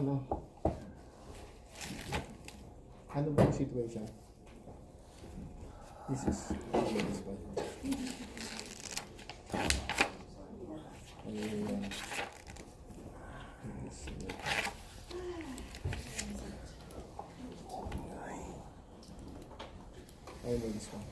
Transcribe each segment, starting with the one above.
ano? Ano ba yung situation? This is this one. Ayan. Ayan, this one.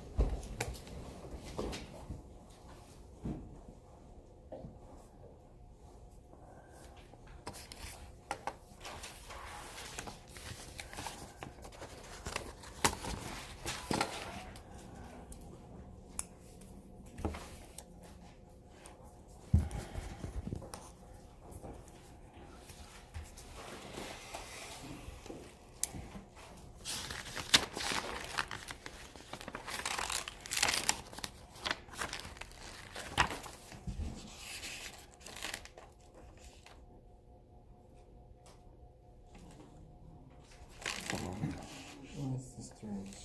What's the strange?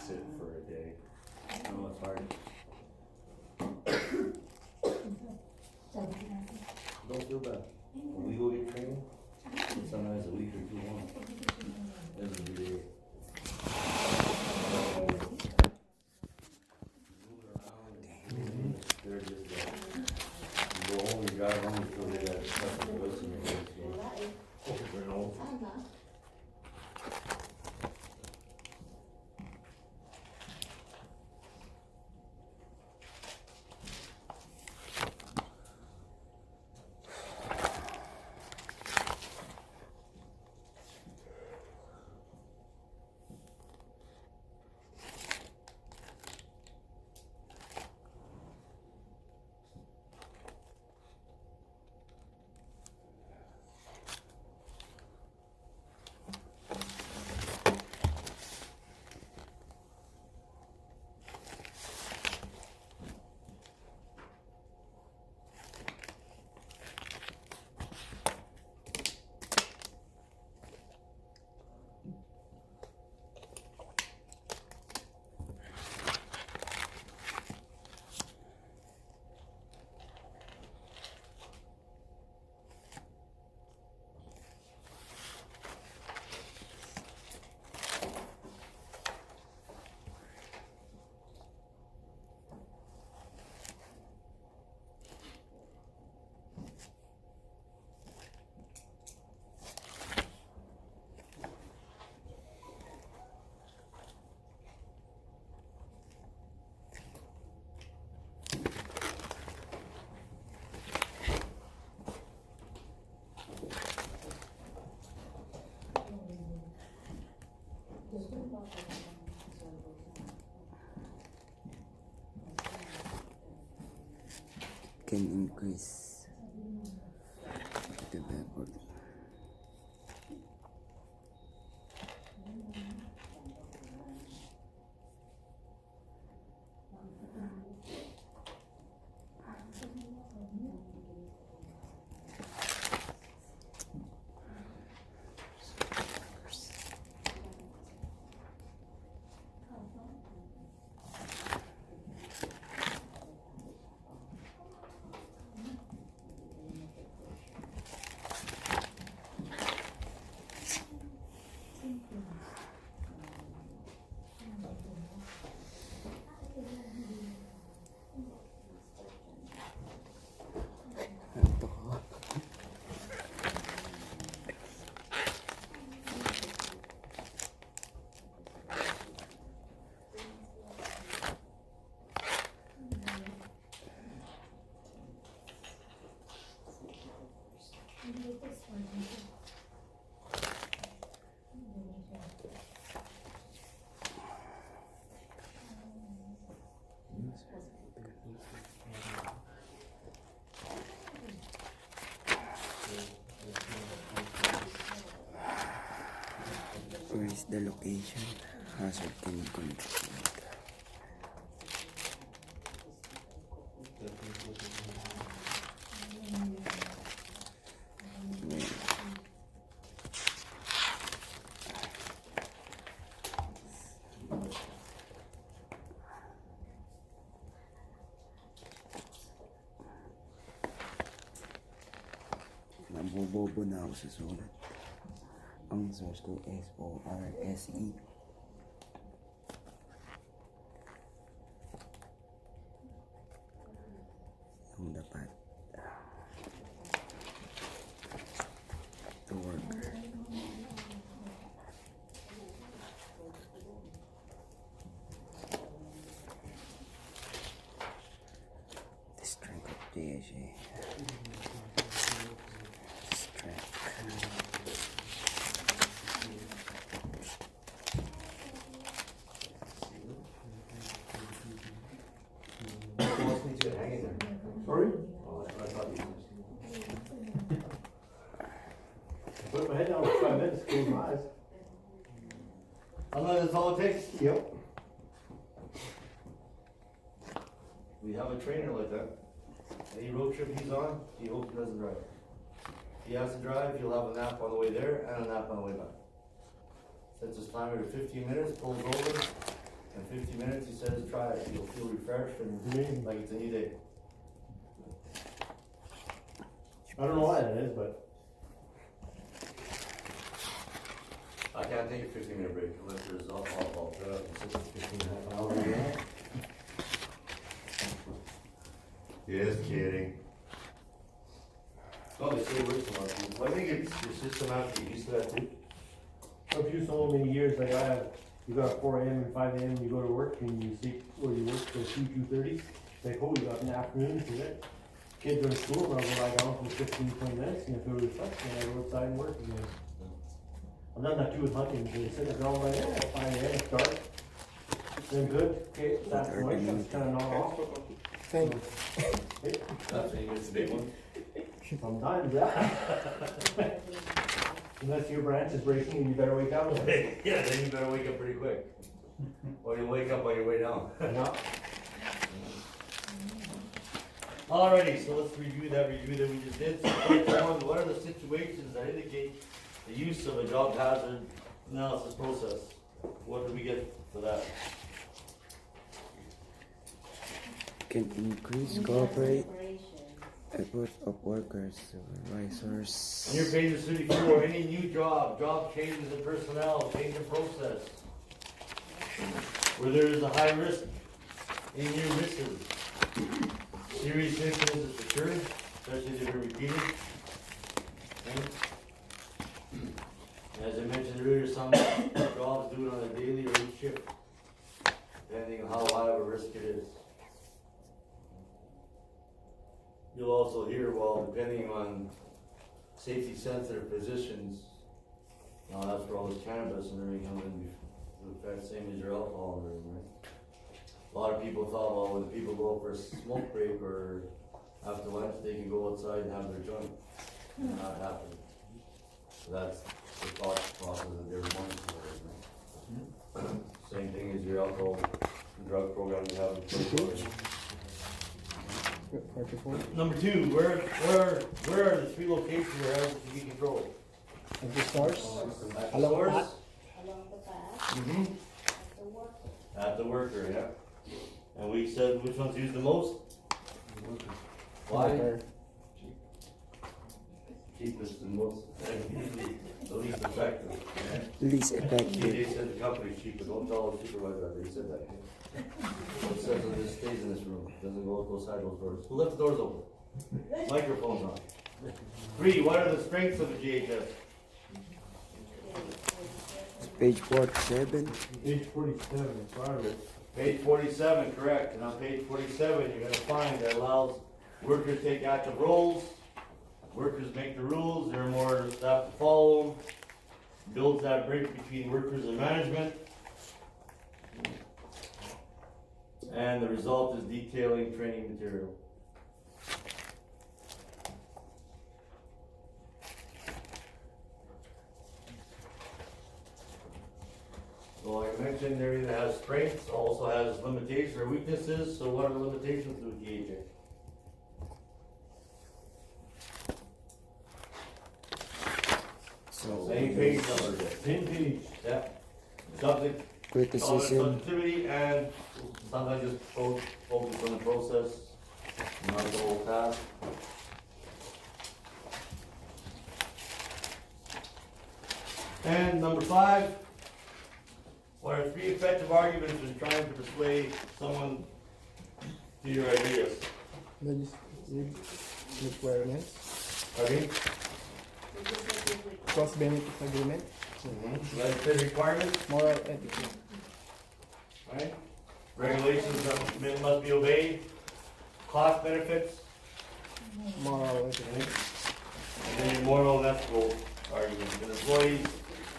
Sit for a day. I know it's hard. Don't feel bad. When we go get training, sometimes a week or two long. Every day. Move around. They're just like, you go home, you drive home, you feel that stuff in voice in your face. Over and over. Can increase the level. Where is the location? Hazard can control. Nabobobo na ako sa sulat. Ang source ko SORSE. Ang dapat. The worker. The strength of DHA. Strength. Sorry? Oh, I thought you. Put my head down for 5 minutes, close my eyes. Unless that's all it takes. Yep. We have a trainer like that. Any road trip he's on, he hopes he doesn't drive. He has to drive, he'll have a nap on the way there and a nap on the way back. Sets his timer to 15 minutes, pulls over, in 15 minutes he says try it. You'll feel refreshed and like it's a new day. I don't know why that is, but I can't take a 15-minute break unless there's alcohol. 15 half an hour. Just kidding. Oh, they say it works a lot. Well, I think it's your system after you used to that too. I've used so many years, like I have, you got 4 a.m. and 5 a.m. you go to work and you see where you work till 2:30. Like, oh, you got an afternoon to it. Kids are in school, and I'll go lie down for 15, 20 minutes, and if it was refreshing, I go outside and work again. I've done that too with hunting, they sit at ground by there, at 5 a.m. it's dark. Then good, okay, that's noise, that's kinda not off. Thank you. Hey, That's when you get the big one. sometimes, yeah. Unless your branch is breaking and you better wake up. Yeah, then you better wake up pretty quick. Or you wake up on your way down. Yeah. Alrighty, so let's review that we just did. So point one, what are the situations that indicate the use of a job hazard analysis process? What did we get for that? Can increase cooperate effort of workers, supervisors. On your page of 34, any new job changes in personnel, change in process. Where there is a high risk, any new risks. Serious incidents that occur, especially if they're repeated. Okay. As I mentioned earlier, some jobs do it on a daily or each shift, depending on how high of a risk it is. You'll also hear, well, depending on safety sensitive positions, that's where all this cannabis and everything comes into effect, same as your alcohol and everything, right? A lot of people thought, well, when people go for a smoke break or after lunch, they can go outside and have their joint. Not happening. So that's the thought process that they were going through, right? Same thing as your alcohol and drug program you have in place. Number two, where are the 3 locations where hazards can be controlled? At the source. At the Along source? Along the path, Mm-hmm. the work. At the worker, yeah. And we said which one's used the most? Why? Worker. Cheapest and most, the least effective. Least effective. TJ said the company's cheaper, don't tell the supervisor that, he said that. It says it just stays in this room, doesn't go outside those doors. Who left the doors open? Microphone's on. 3, what are the strengths of a GHS? Page 47. Page 47, sorry. Page 47, correct, and on page 47, you're gonna find that allows workers to take active roles, workers make the rules, there are more staff to follow them, builds that bridge between workers and management, and the result is detailing training material. So like I mentioned, everything that has strengths also has limitations or weaknesses, so what are the limitations of GHA? So, Same page number. Same page. Yeah. Subject, criticism. subjectivity, and sometimes just focus on the process, not the whole task. And number 5, what are 3 effective arguments in trying to persuade someone to your ideas? Requirements, Okay? Legislative requirement. cost benefit agreement, Legislative requirements, moral ethics. right? Regulations that must be obeyed, cost benefits, Moral ethics. right? And then your moral and ethical arguments. An employee,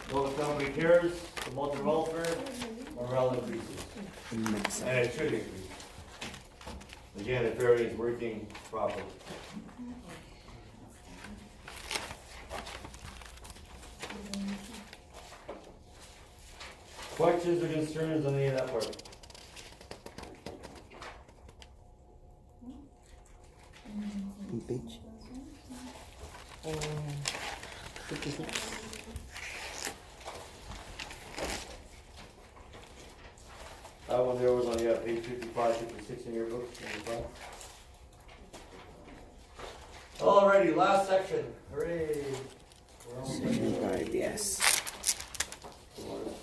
though the company cares about their welfare, morale increases. It makes sense. And it should increase. Again, if everything's working properly. Questions or concerns on any of that part? Page. 56. That one there was on, yeah, page 55, 56 in your book. 55. Alrighty, last section. Hooray. We're almost done. 75, yes.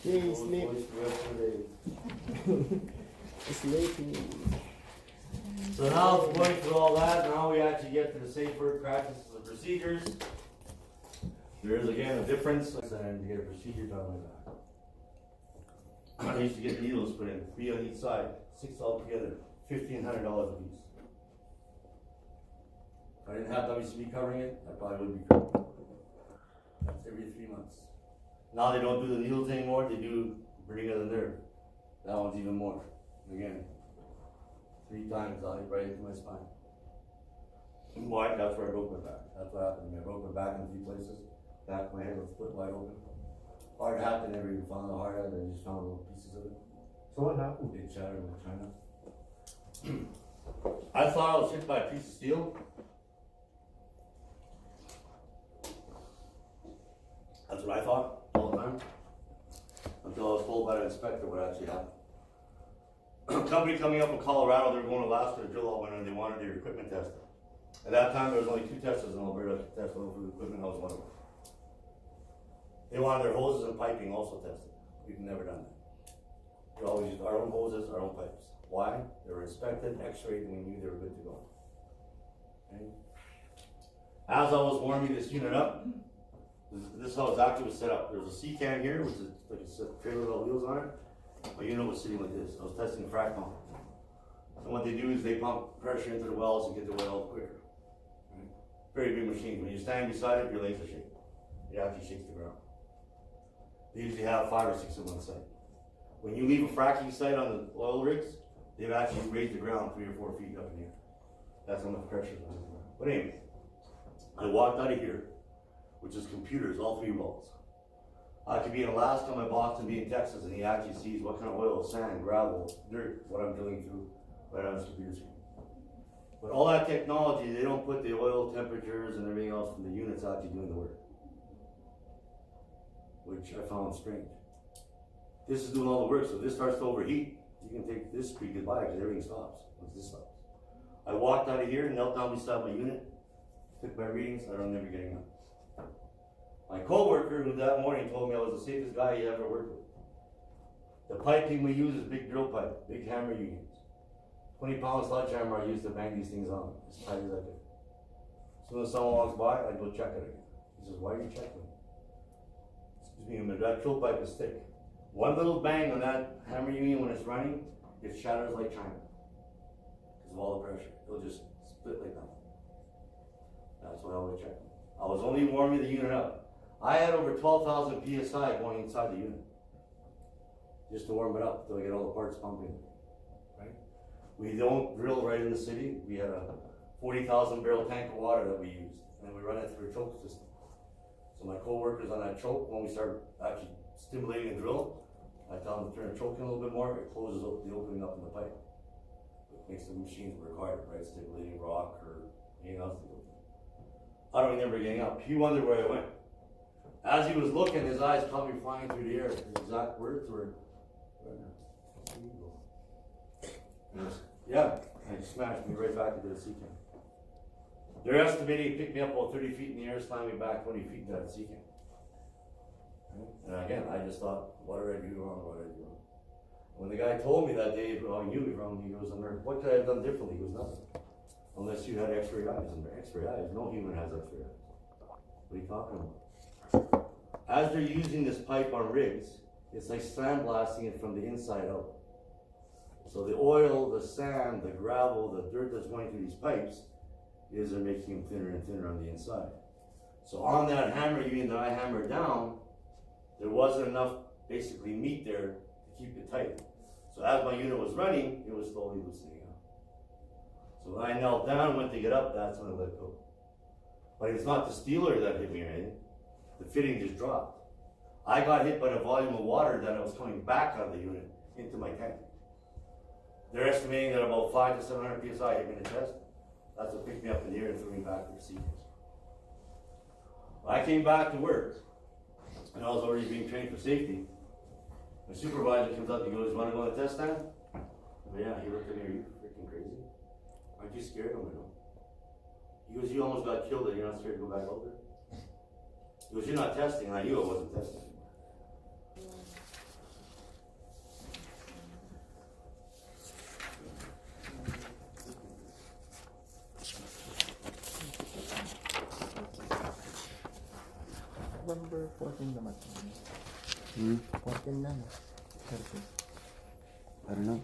Yay, sleep. The rest of the day. Sleeping. So now, going through all that, now we actually get to the safe work practices and procedures. There is again a difference, and you get a procedure done like that. I used to get needles put in, 3 on each side, 6 all together, $1,500 a piece. If I didn't have WCB covering it, I probably would be covered. That's every 3 months. Now they don't do the needles anymore, they do bring of the nerve. That one's even more. Again, 3 times right into my spine. Why? That's where I broke my back. That's what happened to me. I broke my back in 3 places. Back of my head was split wide open. Hard hat, they never even found the hard hat, they just found little pieces of it. So what happened? They shattered in China. I thought I was hit by a piece of steel. That's what I thought all the time. Until I was told by the inspector what actually happened. A company coming up in Colorado, they were going to Alaska to drill out winter and they wanted their equipment tested. At that time, there was only 2 testers in Alberta to test over the equipment. I was one of them. They wanted their hoses and piping also tested. We've never done that. We always used our own hoses, our own pipes. Why? They were inspected, x-rayed, and we knew they were good to go. Okay? As I was warming this unit up, this is how exactly was set up. There's a C-can here, which is like a trailer with all wheels on it. My unit was sitting like this. I was testing a frac pump. And what they do is they pump pressure into the wells and get the well quicker. Right? Very big machine. When you stand beside it, your legs are shaking. It actually shakes the ground. They usually have 5 or 6 of them on site. When you leave a fracking site on the oil rigs, they've actually raised the ground 3 or 4 feet up in the air. That's how much pressure is on the ground. But anyway, I walked out of here, which is computers, all 3 wells. I could be in Alaska, my boss can be in Texas, and he actually sees what kind of oil, sand, gravel, dirt, what I'm drilling through right on his computer screen. But all that technology, they don't put the oil temperatures and everything else from the units actually doing the work, which I found strange. This is doing all the work, so if this starts to overheat, you can take this pretty goodbye because everything stops once this stops. I walked out of here, knelt down beside my unit, took my readings, I don't never getting up. My co-worker who that morning told me I was the safest guy he ever worked with. The piping we use is big drill pipe, big hammer unions. 20-pound sledgehammer I use to bang these things on, as tight as I could. As soon as someone walks by, I go check it again. He says, why are you checking? Excuse me, but that drill pipe is thick. One little bang on that hammer union when it's running, it shatters like China. Because of all the pressure. It'll just split like that. That's why I always check. I was only warming the unit up. I had over 12,000 PSI going inside the unit. Just to warm it up until I get all the parts pumping. Right? We don't drill right in the city. We had a 40,000 barrel tank of water that we used. And we run it through a choke system. So my co-workers on that choke, when we start actually stimulating the drill, I tell them to turn the choke in a little bit more, it closes the opening up in the pipe. It makes the machines work harder, right? Stimulating rock or anything else to go through. I don't remember getting up. He wondered where I went. As he was looking, his eyes caught me flying through the air. His exact words were, yeah, and he smashed me right back into the sea can. They're estimating he picked me up about 30 feet in the air, slammed me back 20 feet into that sea can. And again, I just thought, what did I do wrong, what did I do wrong? When the guy told me that day, well, he knew me wrong, he goes, what could I have done differently? He goes, nothing. Unless you had x-ray eyes, and x-ray eyes, no human has x-ray eyes. What are you talking about? As they're using this pipe on rigs, it's like sandblasting it from the inside out. So the oil, the sand, the gravel, the dirt that's going through these pipes is they're making them thinner and thinner on the inside. So on that hammer unit that I hammered down, there wasn't enough basically meat there to keep it tight. So as my unit was running, it was slowly loosening up. So when I knelt down, went to get up, that's when I let go. But it's not the steeler that hit me or anything. The fitting just dropped. I got hit by the volume of water that was coming back out of the unit into my tank. They're estimating that about 500 to 700 psi hit me in the chest. That's what picked me up in the air and threw me back to the seat. When I came back to work, and I was already being trained for safety, my supervisor comes up and he goes, "You want to go on the test stand?" But yeah, he looked at me, "Are you freaking crazy? Aren't you scared?" I'm like, "No." He goes, "You almost got killed and you're not scared to go back out there?" He goes, "You're not testing." And I knew I wasn't testing. Number 14 naman. 14 na, no? 30. I don't know.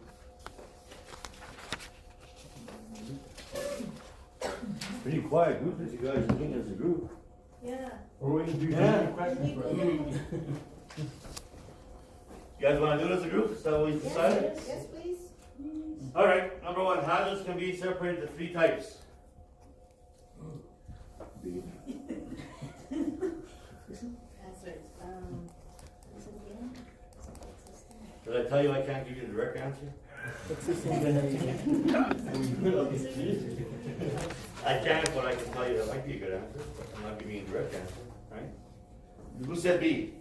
Pretty quiet group as you guys are doing as a group. Yeah. We're waiting for you to Yeah. ask questions for us. You guys want to do it as a group? Is that what we decided? Yes, please. Alright, number one, hazards can be separated into 3 types. Hazards, is it again? Did I tell you I can't give you the direct answer? Existing generation. I can't, but I can tell you that might be a good answer. I'm not giving you a direct answer, right? Who said B?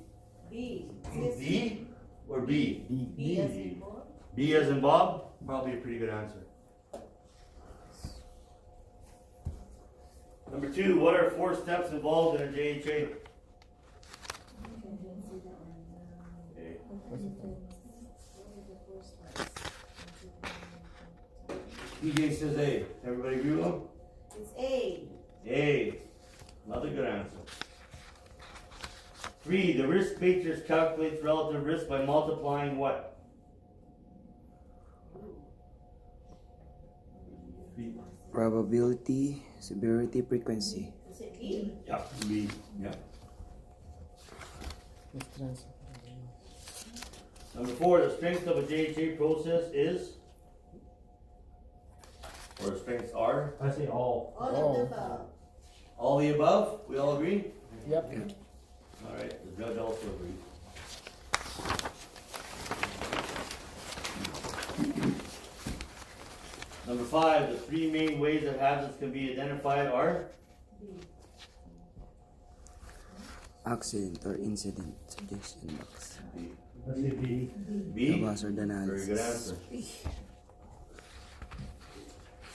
B. D or B? B as in boy? B as in Bob? Probably a pretty good answer. Number 2, what are 4 steps involved in a JHA? Okay. DJ says A. Everybody agree with him? It's A. A. Another good answer. 3, the risk matrix calculates relative risk by multiplying what? Probability, severity, frequency. Is it B? Yeah, B. Yeah. Next answer. Number 4, the strength of a JHA process is? Or strengths are? I say all. All Oh. of the above. All the above? We all agree? Yep. Alright, the judge also agrees. Number 5, the 3 main ways that hazards can be identified are? B. Accident or incident suggestion box. B. I say B. B? The hazard Very analysis. good answer.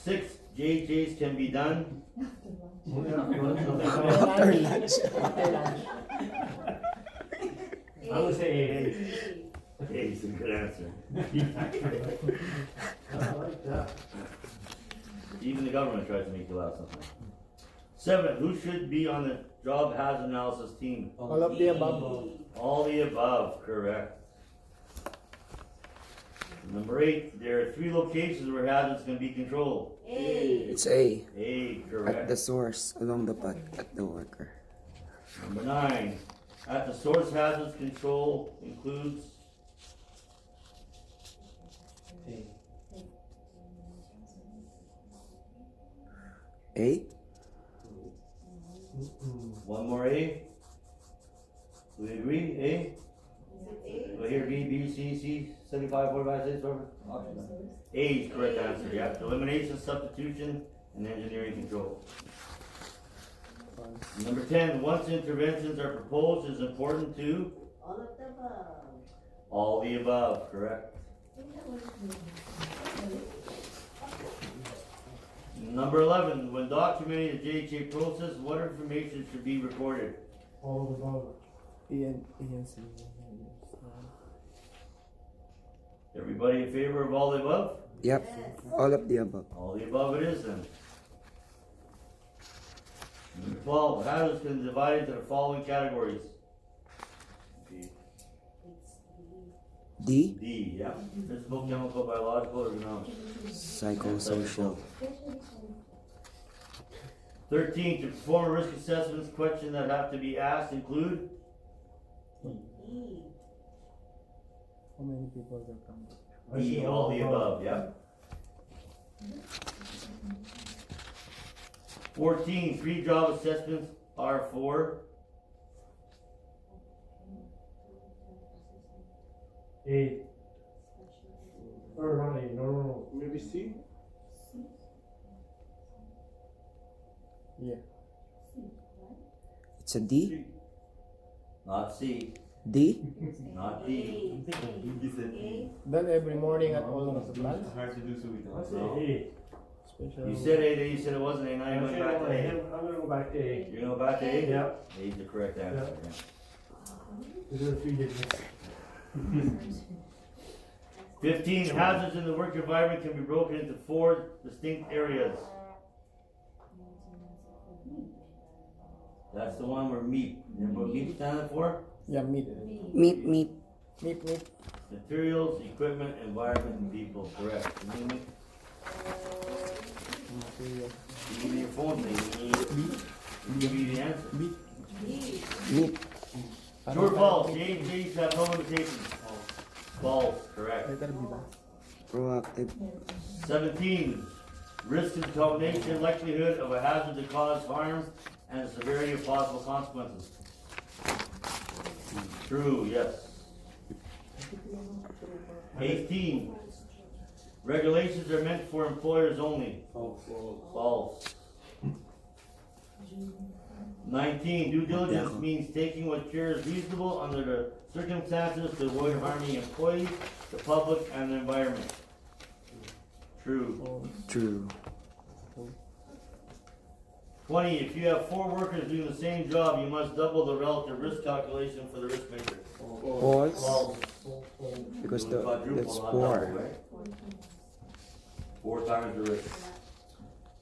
6, JHAs can be done? After lunch. After lunch. I would say A. A. A is a good answer. I like that. Even the government tries to make you laugh sometimes. 7, who should be on the job hazard analysis team? All of the above. All the above, correct. Number 8, there are 3 locations where hazards can be controlled. A. It's A. A, At correct. the source, along the path, at the worker. Number 9, at the source hazards control includes? A. One more A. Do we agree? A? Do I hear B, B, C, C, 75, 45, 6, whatever? A is correct answer, yeah. Elimination, substitution, and engineering control. Number 10, once interventions are proposed, it's important to? All of the above. All the above, correct. Number 11, when documenting the JHA process, what information should be recorded? All of the above. Iyan si Everybody in favor of all the above? Yep. Yes. All of the above. All the above it is then. Number 12, hazards can be divided into the following categories. It's D. D, yeah. Physical, chemical, biological, or economic. Psychosocial. 13, to perform risk assessments, questions that have to be asked include E. how many people will come? I see E, all the above, yeah. 14, pre-job assessments are for A. Or not A, no. Maybe C? Yeah. It's a D. not C, D. not D. A. Then every morning at all of the plants. Hard to do so we I don't. say No. A. Special. You said A, then you said it wasn't A, now you're I going say back to A. I'm gonna go back to A. You're going back to A? Yeah, A is the correct answer, yeah. these are the 3 digits. 15, hazards in the work environment can be broken into 4 distinct areas. That's the one where MEEP. Remember what MEEP stands for? Yeah, meat. Meat. Meat. Materials, equipment, environment, and people. Correct. Can you give me your phone, please? Give me the answer. D. Meat. True or false? Change have no limitations. False. Correct. Letter B ba? Proactive. 17. Risk and determination, likelihood of a hazard to cause harm, and the severity of possible consequences. True, yes. 18. Regulations are meant for employers only. False. 19. Due diligence means taking what care is reasonable under the circumstances to avoid harming employees, the public, and the environment. True. True. 20. If you have 4 workers doing the same job, you must double the relative risk calculation for the risk measure. False. False. Because Do it quadruple, that's not 4. double, right? 4 times the risk.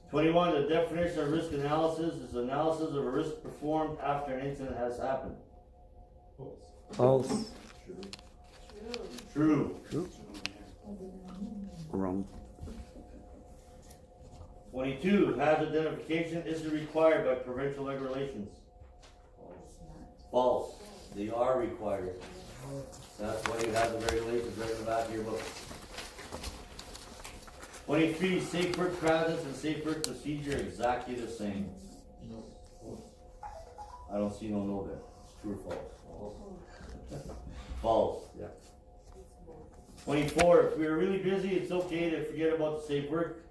21. The definition of risk analysis is analysis of a risk performed after an incident has happened. False. True. Wrong. 22. Hazard identification isn't required by provincial regulations. False. They are required. That's why you have the regulations right in the back of your book. 23. Safe work practice and safe work procedure exactly the same. I don't see no there. True or false? False, yeah. 24. If we are really busy, it's okay to forget about the safe work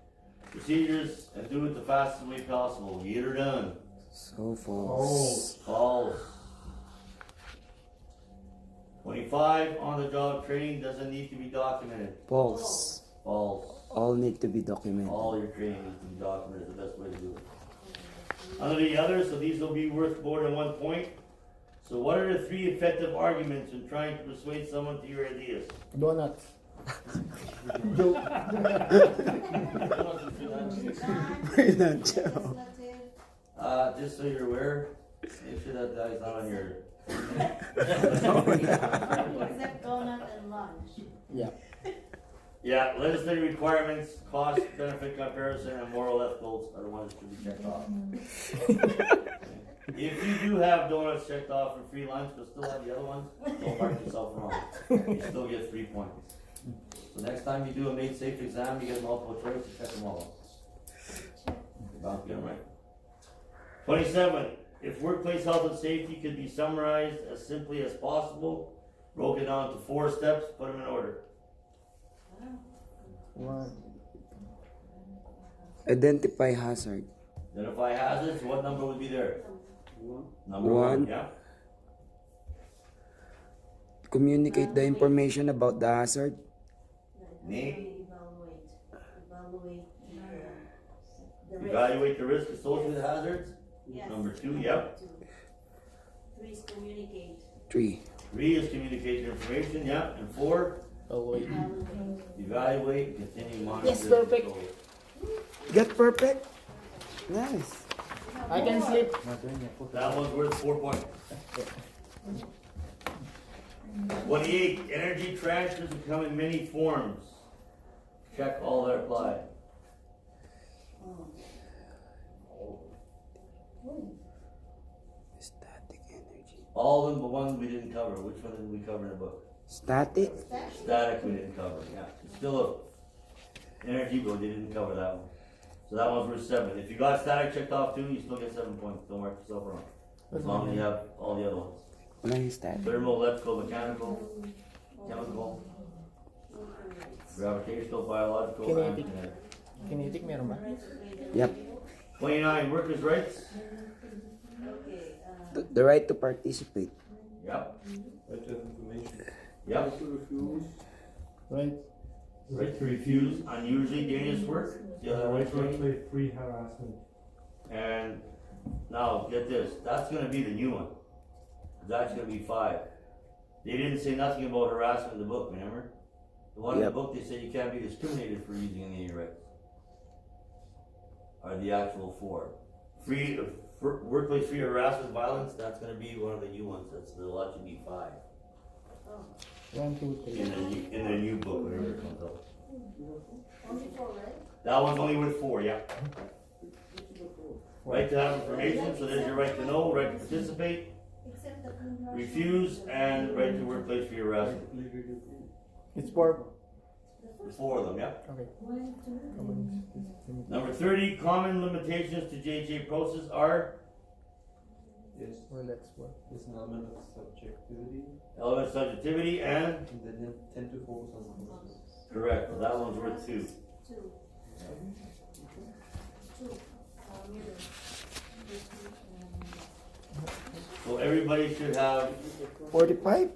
procedures and do it the fastest way possible. Get her done. So false. False. 25. On-the-job training doesn't need to be documented. False. False. All need to be documented. All your training needs to be documented. Is the best way to do it. Under the others, so these will be worth more than 1 point. So what are the 3 effective arguments in trying to persuade someone to your ideas? Donuts. Financial. Just so you're aware, make sure that guy's not on your. Except donut and lunch. Yeah. Yeah, legislative requirements, cost, benefit comparison, and moral ethicals are the ones that should be checked off. If you do have donuts checked off for free lunch, but still have the other ones, don't mark yourself wrong. You still get 3 points. So next time you do a made safe exam, you get multiple choice, you check them all off. You're bound to get them right. 27. If workplace health and safety could be summarized as simply as possible, broken down to 4 steps, put them in order. 1. Identify hazard. Identify hazards, what number would be there? Number 1, One. yeah. Communicate the information about the hazard. Name. Evaluate the risk. Evaluate the risk associated with hazards. Yes. Number 2, yep. 3 is communicate. 3. 3 is communicate your information, yeah, and 4, Evaluate. evaluate, continue monitoring. Yes, perfect. Got perfect. Nice. I can sleep. That one's worth 4 points. 28, energy transfers can come in many forms. Check all that apply. Static energy. All of them but one we didn't cover. Which one did we cover in the book? Static. Static we didn't cover, yeah. It's still a energy, but we didn't cover that one. So that one's worth 7. If you got static checked off too, you still get 7 points. Don't work yourself wrong. As long as you have all the other ones. Wala yung static. Thermal, electrical, mechanical, chemical, gravitational, biological, and Kinetic. kinetic. Kinetic meron ba? Yep. 29, workers' rights. Okay, The right to participate. Yep. Right to information. Yep. To refuse. Right. Right to refuse unusually dangerous work. Yeah, that right, right. Workplace free harassment. And now get this. That's going to be the new one. That's going to be 5. They didn't say nothing about harassment in the book. Remember, the one in the Yep. book they said you can't be discriminated for using any of your rights. Are the actual 4. Free workplace free harassment violence. That's going to be one of the new ones. That's the lot to be 5 1, 2, 3. in the new book, whenever it comes out. only 4, right? That one's only worth 4. Yeah. Right to have information. So there's your right to know, right to participate, Except the congressional. refuse, and right to workplace free harassment. It's 4. There's 4 of them. Yeah. Okay. Number 30, common limitations to JJ process are Yes. Well, that's 4. There's an element of subjectivity, element of subjectivity and and they tend to focus on the process. correct. So that one's worth 2. 2. 2. Mirror. So everybody should have 45?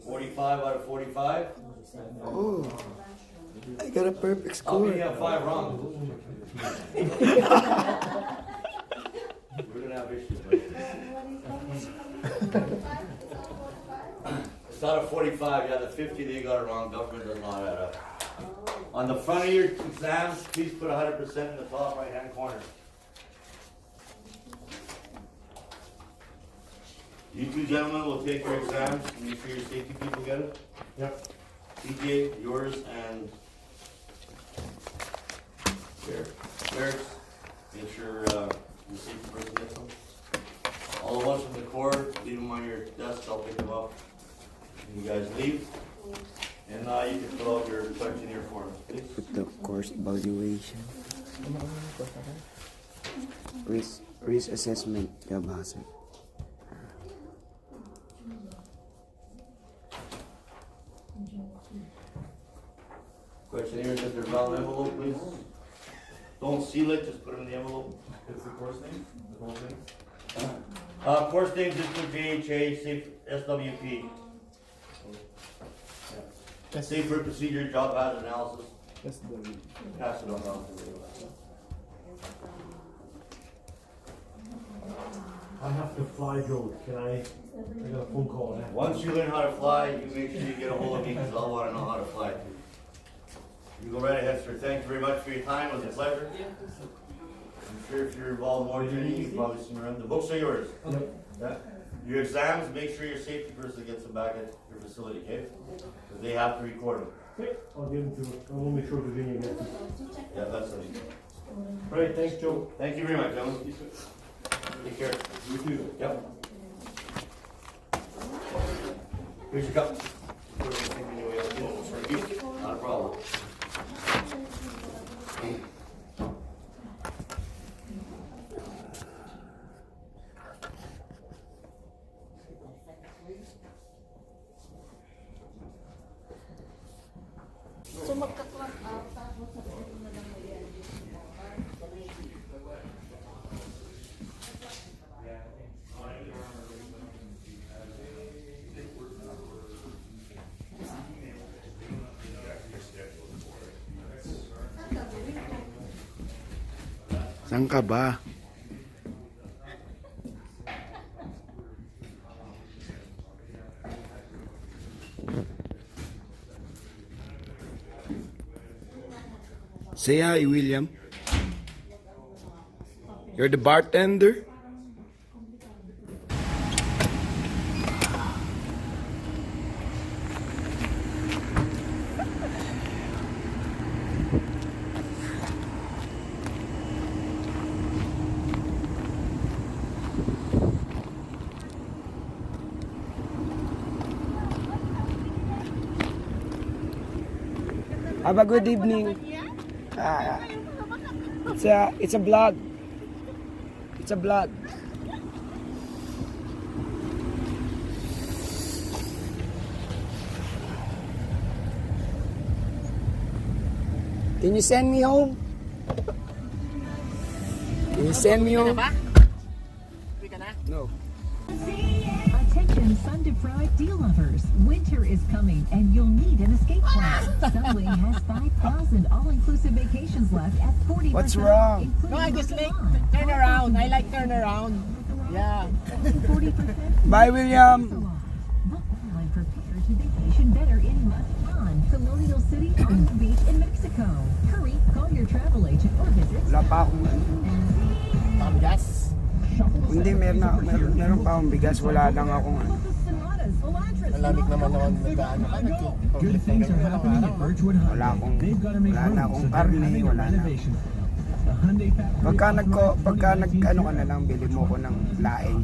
45 out of 45. Oh, I got a perfect How many score. have 5 wrong? We're gonna have issues. But it's not a 45. Yeah, the 50 they got it wrong. Government does not add up. On the front of your exams, please put 100% in the top right-hand corner. You two gentlemen will take your exams. Make sure your safety people get it. Yep. TJ, yours, and Eric's. Make sure your safety person gets them. All the ones from the Corps, leave them on your desk. I'll pick them up when you guys leave. And you can fill out your questionnaire forms, please. Put the course evaluation. Risk assessment. Kabasa. Questionnaires in their brown envelope, please. Don't seal it, just put them in the envelope. It's the course name, the whole thing. Course names include JHA, Safe SWP. Yes. Safe work procedure, job hazard analysis. That's the Pass it on down. I have to fly, Joe. Can I got a phone call now. Once you learn how to fly, you make sure you get a hold of me because I'll want to know how to fly too. You go right ahead, sir. Thank you very much for your time. It was a pleasure. I'm sure if you're involved in more training, you can probably see me around. The books are yours. Yep. Yeah. Your exams, make sure your safety person gets them back at your facility, okay? Because they have to record them. Okay, I'll give them to her. I want to make sure Virginia gets them. Yeah, that's it. Right, thanks, Joe. Thank you very much, gentlemen. Take care. You too. Yep. Here's your cup. Not a problem. So magka-clock out, tapos sabihin mo lang mo yan. Saan ka ba? Say hi, William. You're the bartender? Have a good evening. It's a vlog. It's a vlog. Can you send me home? Can you send me home? No. Attention sun-deprived deal lovers. Winter is coming and you'll need an escape plan. Sunwing has 5,000 all-inclusive vacations left at 40%. What's wrong? No, I just like turn around. I like turn around. Yeah. 40%. Bye, William. Book now and prepare to vacation better in Mazatlan, Colonial City, on the beach in Mexico. Hurry, call your travel agent or visit. Wala pa akong ano. Panggas. Hindi, meron pa akong bigas. Wala lang akong ano. Malamig naman naman nagkaano ka. Good things are happening at Birchwood Wala akong, Hyundai. They've got to make wala na room, akong so they're karne, having a wala na. renovation sale. The Hyundai factory Pagka ano ka na lang, bili mo ko ng laing.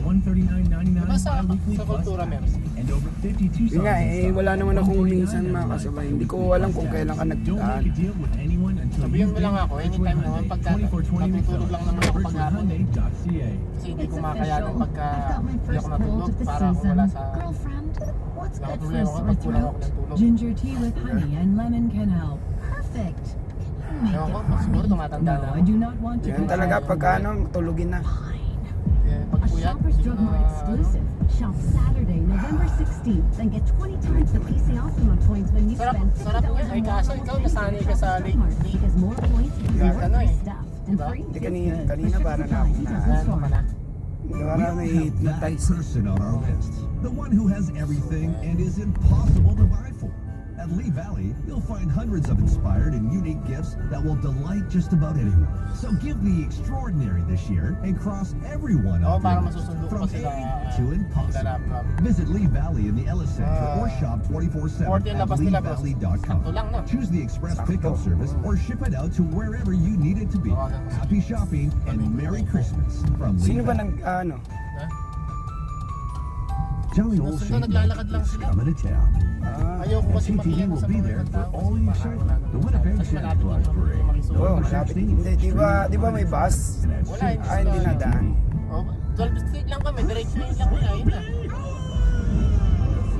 $139.99 Diba sa bi-weekly plus kultura tax. meron? And over 52 Yun nga songs. wala naman akong minsan makasabay. Hindi ko alam kung kailan ka Don't nagdaan. make a deal with anyone until Sabihan you've mo lang been ako, to anytime Birchwood naman pagka Hyundai. 24/20 natutulog lang naman ako pag hapon. BirchwoodHyundai.ca. Kasi hindi ko It's makayanan official. pagka I've got my hindi first ako cold natulog of the para ako season. wala sa Girlfriend, what's wala good akong for a problema sore kapag kulang ako throat? ng tulog. Ginger tea with honey and lemon can help. Perfect. Make Ewan ko, it siguro for me. tumatanda No, na I ako. do not want to Yan talaga pagka ano, tulugin na. Fine. Pag A puyat, Shoppers Drug Mart exclusive. Shop Saturday, November 16th, and get 20 times the PC Optimum points when you Sarap- spend sarap $50 yan. Ay, or more kaso on ikaw, anything nasanay at ka sa Shoppers Drug Mart, late. because more points means Lahat more ano free eh. stuff. And Diba? free Hindi, is kanina good. para na Restrictions ako apply. na Details in Ano ka na? store. Hindi We wala all may have that hypnotize. person on our list. The one who has everything and is impossible to buy for. At Lee Valley, you'll find hundreds of inspired and unique gifts that will delight just about anyone. So give the extraordinary this year and cross everyone Oo, off para your list, masusundo ko from pa sila. A to impossible. Laptop. Visit Lee Valley in the Ellis Center or shop 24/7 40 at labas nila, boss. leevalley.com. Sakto lang, no? Choose the express Sakto. pickup service or ship it out to wherever you need it to be. Happy shopping and Merry Christmas from Lee Sino ba Valley. nag, ano? Jolly old Sundo, Shane naglalakad lang is sila. coming to town. Ayoko kasi SCTV makiyan will sa be mga there for tao. all the excitement. The Winnipeg Mas Santa malapit Claus lang Parade. makisundo. Oo, malapit. Hindi, di ba may bus? Wala, Ay, hindi nadaan. Oh, 12 street lang kami, direct lane lang nila, yun na.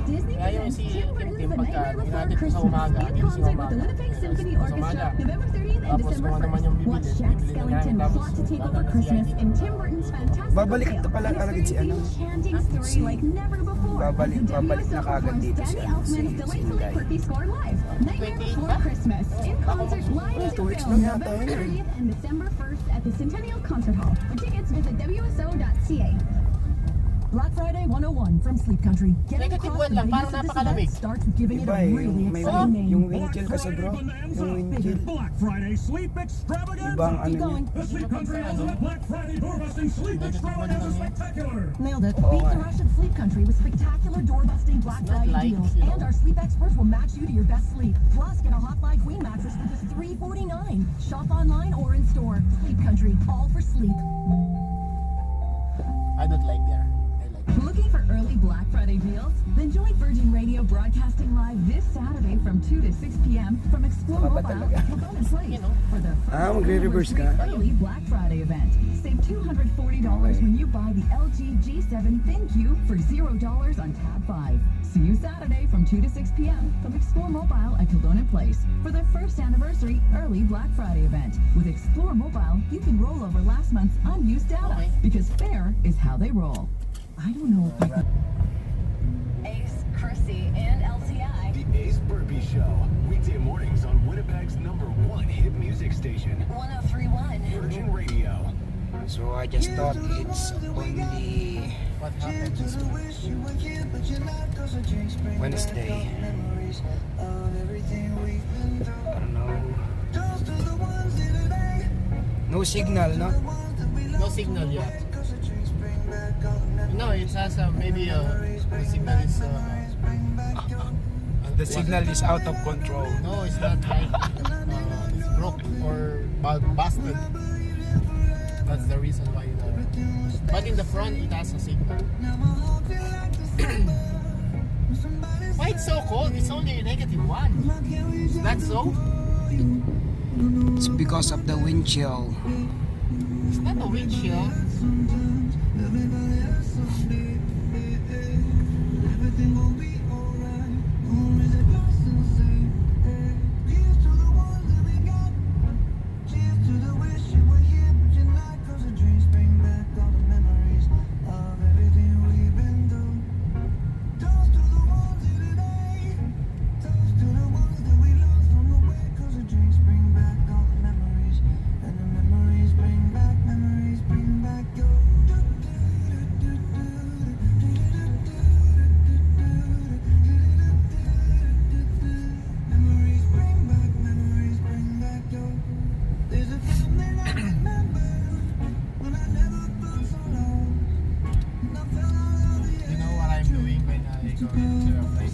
Disney Kaya yung presents si Timber Tim is Tim the pagka Nightmare Before hinatid ko sa Christmas umaga, in gising sa concert with the umaga. Winnipeg Symphony Sa Orchestra, umaga. November 30th and Tapos December kung ano man 1st. yung bibili, Watch Jack bibili na Skellington namin. plot to take over Christmas in Tim Burton's fantastical Babalik tale. na pala agad si ano. Enchanting story like never before. Babalik As the na kagad WSO dito performs si Danny ano, si Elfman's delightfully Inday. quirky score live. Nightmare 28 Before ba? Christmas in concert live to 2 weeks film lang yata November yun. 30th and December 1st at the Centennial Concert Hall. For tickets, visit WSO.ca. Black Friday 101 from Sleep Country. Getting Negative across one the lang, bigness parang of this napakalamig. event starts with giving it Iba a eh, really may exciting name. yung windchill kasi bro. Yung windchill. Black Friday Sleep Extravaganza. Ibang ano Keep niya. going. The Sleep Country Ultimate Black Friday Doorbusting Sleep Extravaganza Spectacular. Nailed it. Oh, Beat the my. rush at Sleep Country with spectacular door-busting Black It's not Friday like, deals. you know. And our sleep experts will match you to your best sleep. Plus, get a Hotline Queen mattress for just $349. Shop online or in store. Sleep Country, all for sleep. I don't like there. I like Looking for early Black Friday deals? Then join Virgin Radio broadcasting live this Saturday from 2 to 6 p.m. from Explore Tama ba Mobile talaga? at Laguna Place for the Ah, magre-reverse ka? early Black Friday event. Save $240 when you buy the LG G7 ThinQ for $0 on tab 5. See you Saturday from 2 to 6 p.m. from Explore Mobile at Kildonan Place for their first anniversary early Black Friday event. With Explore Mobile, you can roll over last month's unused data Okay. because fair is how they roll. I don't know if I can... Ace, Chrissy, and LTI. The Ace Burpee Show. Weekday mornings on Winnipeg's #1 hit music station, 1031. Virgin Radio. So I just thought it's only what happened. Wednesday. I don't know. No signal, no? No signal yet. No, it has maybe the signal is The signal is out of control. no, it's not like it's broke or busted. That's the reason why. But in the front, it has a signal. Why it's so cold? It's only -1. Is that so? It's because of the wind chill. It's not a wind chill.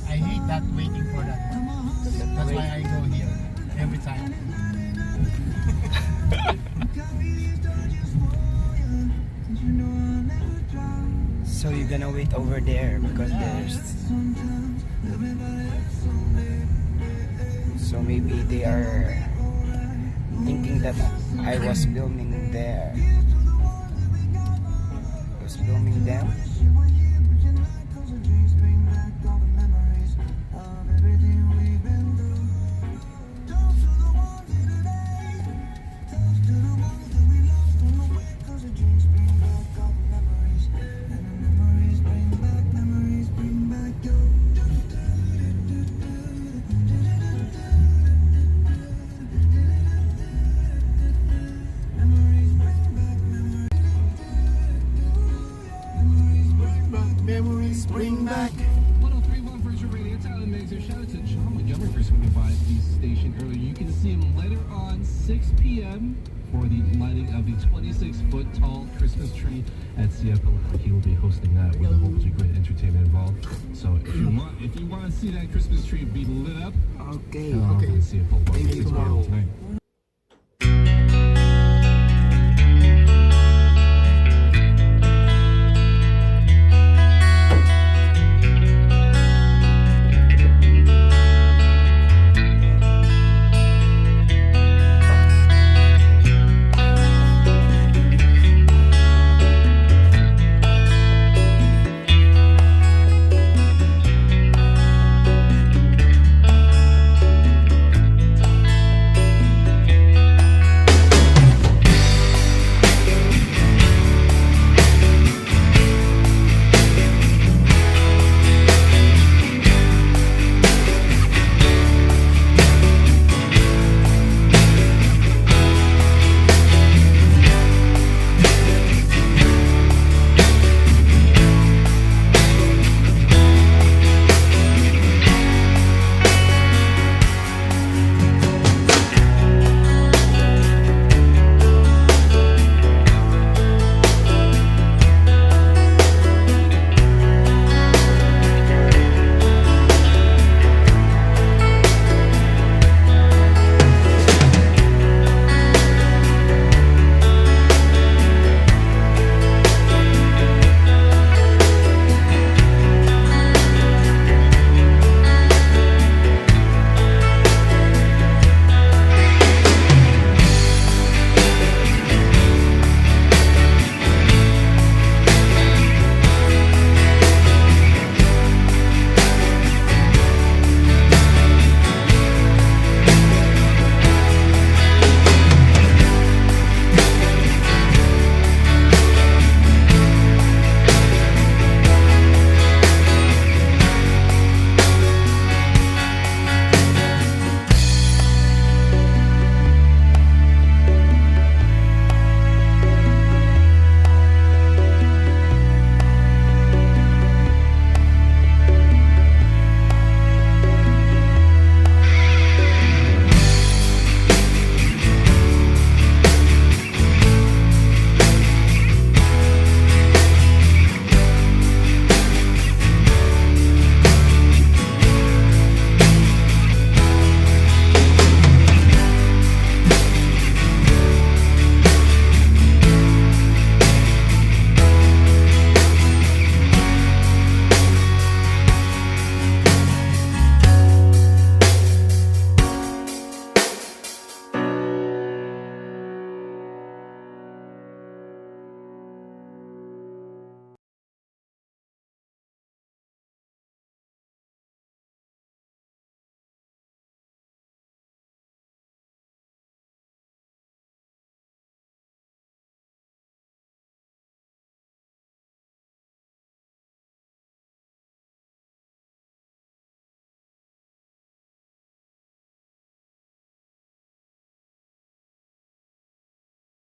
I hate that waiting for that. That's why I go here every time. So you're gonna wait over there because there's. So maybe they are thinking that I was filming there. I was filming them. Memories bring back. 103.1 Virgin Radio, Tyler Mazur. Shout out to John Montgomery for swinging by the station earlier. You can see him later on 6 p.m. for the lighting of the 26-foot tall Christmas tree at CFL. He will be hosting that with a whole bunch of great entertainment involved. So if you want to see that Christmas tree be lit up, Okay. CFL Thank you. tonight.